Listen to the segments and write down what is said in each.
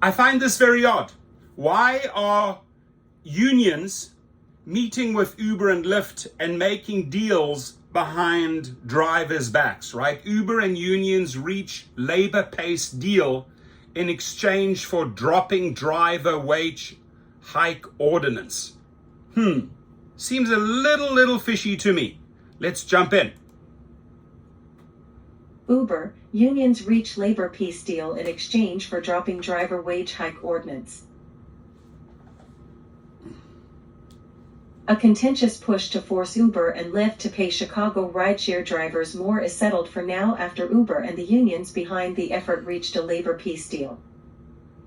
I find this very odd. Why are unions meeting with Uber and Lyft and making deals behind drivers' backs, right? Uber and unions reach labor-paced deal in exchange for dropping driver wage hike ordinance. Seems a little fishy to me. Let's jump in. Uber, unions reach labor peace deal in exchange for dropping driver wage hike ordinance. A contentious push to force Uber and Lyft to pay Chicago rideshare drivers more is settled for now after Uber and the unions behind the effort reached a labor peace deal.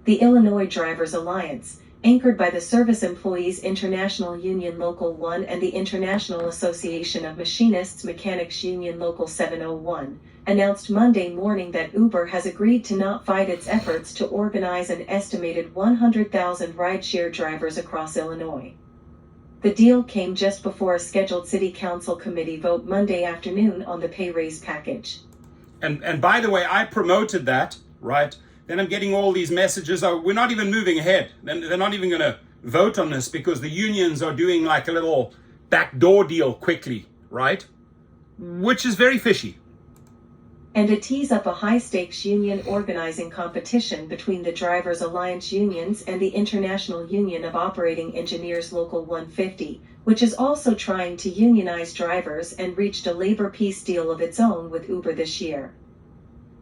The Illinois Drivers Alliance, anchored by the Service Employees International Union Local 1 and the International Association of Machinists Mechanics Union Local 701, announced Monday morning that Uber has agreed to not fight its efforts to organize an estimated 100,000 rideshare drivers across Illinois. The deal came just before a scheduled City Council committee vote Monday afternoon on the pay raise package. And by the way, I promoted that, right? Then I'm getting all these messages, oh, we're not even moving ahead. They're not even going to vote on this because the unions are doing like a little backdoor deal quickly, right? Which is very fishy. And to tease up a high-stakes union organizing competition between the Drivers Alliance unions and the International Union of Operating Engineers Local 150, which is also trying to unionize drivers and reached a labor peace deal of its own with Uber this year.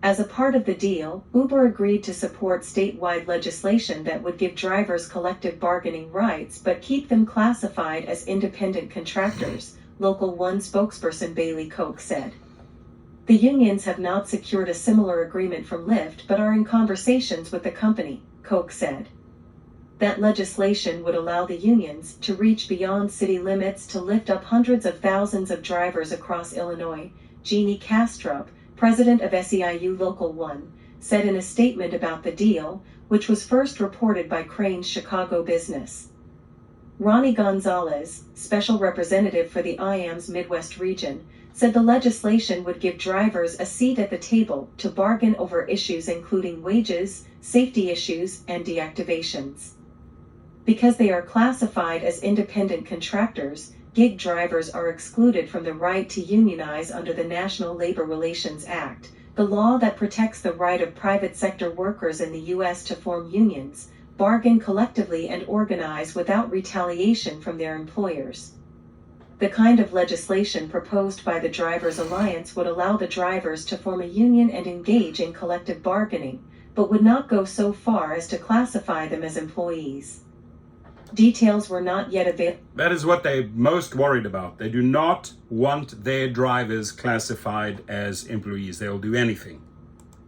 As a part of the deal, Uber agreed to support statewide legislation that would give drivers collective bargaining rights but keep them classified as independent contractors, Local 1 spokesperson Bailey Koch said. The unions have not secured a similar agreement from Lyft but are in conversations with the company, Koch said. That legislation would allow the unions to reach beyond city limits to lift up hundreds of thousands of drivers across Illinois, Jeannie Kastrup, president of SEIU Local 1, said in a statement about the deal, which was first reported by Crane's Chicago Business. Ronnie Gonzalez, special representative for the IAM's Midwest region, said the legislation would give drivers a seat at the table to bargain over issues including wages, safety issues, and deactivations. Because they are classified as independent contractors, gig drivers are excluded from the right to unionize under the National Labor Relations Act, the law that protects the right of private sector workers in the U.S. to form unions, bargain collectively and organize without retaliation from their employers. The kind of legislation proposed by the Drivers Alliance would allow the drivers to form a union and engage in collective bargaining, but would not go so far as to classify them as employees. Details were not yet available. That is what they're most worried about. They do not want their drivers classified as employees. They'll do anything.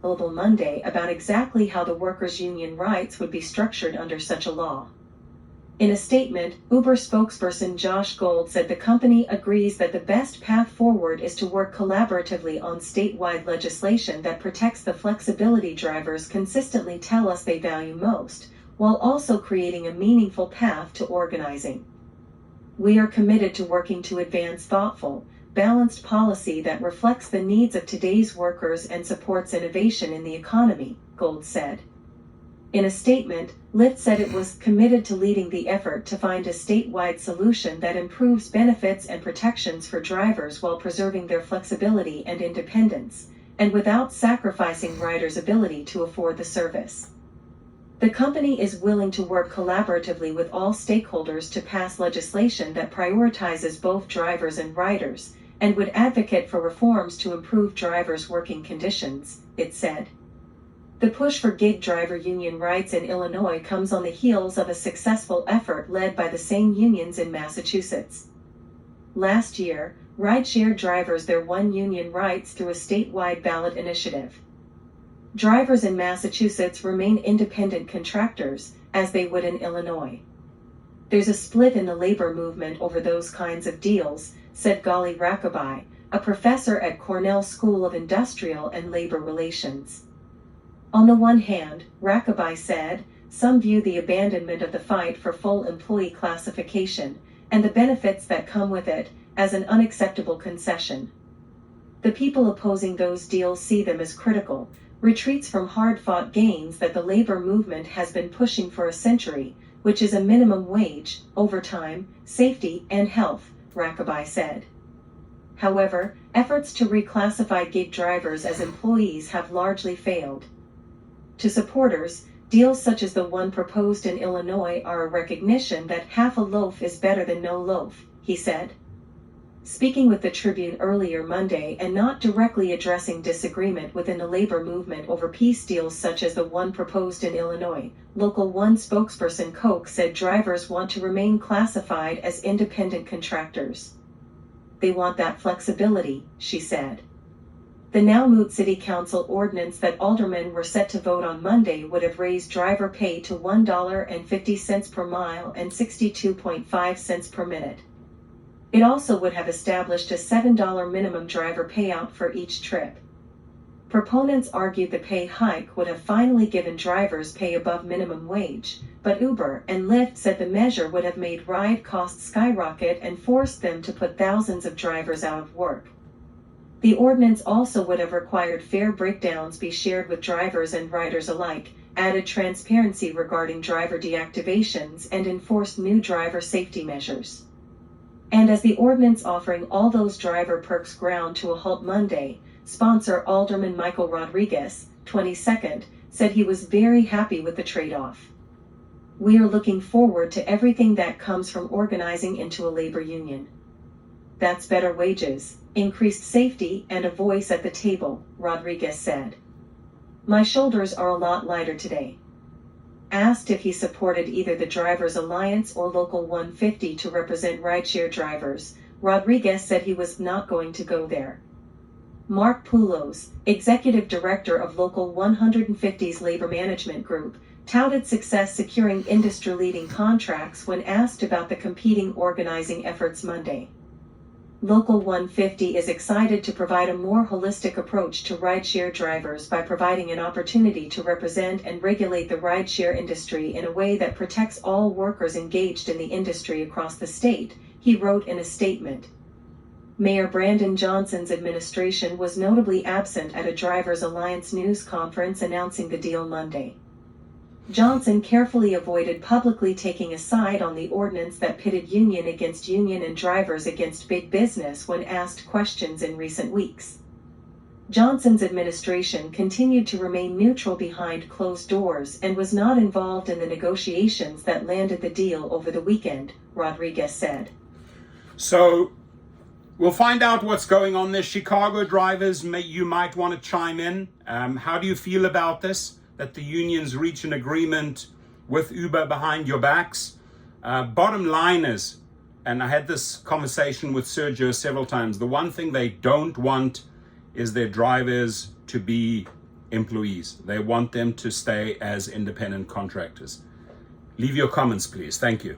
Monday about exactly how the workers' union rights would be structured under such a law. In a statement, Uber spokesperson Josh Gold said the company agrees that the best path forward is to work collaboratively on statewide legislation that protects the flexibility drivers consistently tell us they value most, while also creating a meaningful path to organizing. We are committed to working to advance thoughtful, balanced policy that reflects the needs of today's workers and supports innovation in the economy, Gold said. In a statement, Lyft said it was committed to leading the effort to find a statewide solution that improves benefits and protections for drivers while preserving their flexibility and independence, and without sacrificing riders' ability to afford the service. The company is willing to work collaboratively with all stakeholders to pass legislation that prioritizes both drivers and riders, and would advocate for reforms to improve drivers' working conditions, it said. The push for gig driver union rights in Illinois comes on the heels of a successful effort led by the same unions in Massachusetts. Last year, rideshare drivers won union rights through a statewide ballot initiative. Drivers in Massachusetts remain independent contractors, as they would in Illinois. There's a split in the labor movement over those kinds of deals, said Gali Rakabai, a professor at Cornell School of Industrial and Labor Relations. On the one hand, Rakabai said, some view the abandonment of the fight for full employee classification, and the benefits that come with it, as an unacceptable concession. The people opposing those deals see them as critical, retreats from hard-fought gains that the labor movement has been pushing for a century, which is a minimum wage, overtime, safety, and health, Rakabai said. However, efforts to reclassify gig drivers as employees have largely failed. To supporters, deals such as the one proposed in Illinois are a recognition that half a loaf is better than no loaf, he said. Speaking with the Tribune earlier Monday and not directly addressing disagreement within the labor movement over peace deals such as the one proposed in Illinois, Local 1 spokesperson Koch said drivers want to remain classified as independent contractors. They want that flexibility, she said. The now moot City Council ordinance that aldermen were set to vote on Monday would have raised driver pay to $1.50 per mile and 62.5 cents per minute. It also would have established a $7 minimum driver payout for each trip. Proponents argued the pay hike would have finally given drivers pay above minimum wage, but Uber and Lyft said the measure would have made ride costs skyrocket and forced them to put thousands of drivers out of work. The ordinance also would have required fare breakdowns be shared with drivers and riders alike, added transparency regarding driver deactivations, and enforced new driver safety measures. And as the ordinance offering all those driver perks ground to a halt Monday, sponsor Alderman Michael Rodriguez, 22nd, said he was very happy with the trade-off. We are looking forward to everything that comes from organizing into a labor union. That's better wages, increased safety, and a voice at the table, Rodriguez said. My shoulders are a lot lighter today. Asked if he supported either the Drivers Alliance or Local 150 to represent rideshare drivers, Rodriguez said he was not going to go there. Mark Poulos, executive director of Local 150's labor management group, touted success securing industry-leading contracts when asked about the competing organizing efforts Monday. Local 150 is excited to provide a more holistic approach to rideshare drivers by providing an opportunity to represent and regulate the rideshare industry in a way that protects all workers engaged in the industry across the state, he wrote in a statement. Mayor Brandon Johnson's administration was notably absent at a Drivers Alliance news conference announcing the deal Monday. Johnson carefully avoided publicly taking a side on the ordinance that pitted union against union and drivers against big business when asked questions in recent weeks. Johnson's administration continued to remain neutral behind closed doors and was not involved in the negotiations that landed the deal over the weekend, Rodriguez said. So we'll find out what's going on there. Chicago drivers, you might want to chime in. How do you feel about this? That the unions reach an agreement with Uber behind your backs. Bottom line is, and I had this conversation with Sergio several times, the one thing they don't want is their drivers to be employees. They want them to stay as independent contractors. Leave your comments, please. Thank you.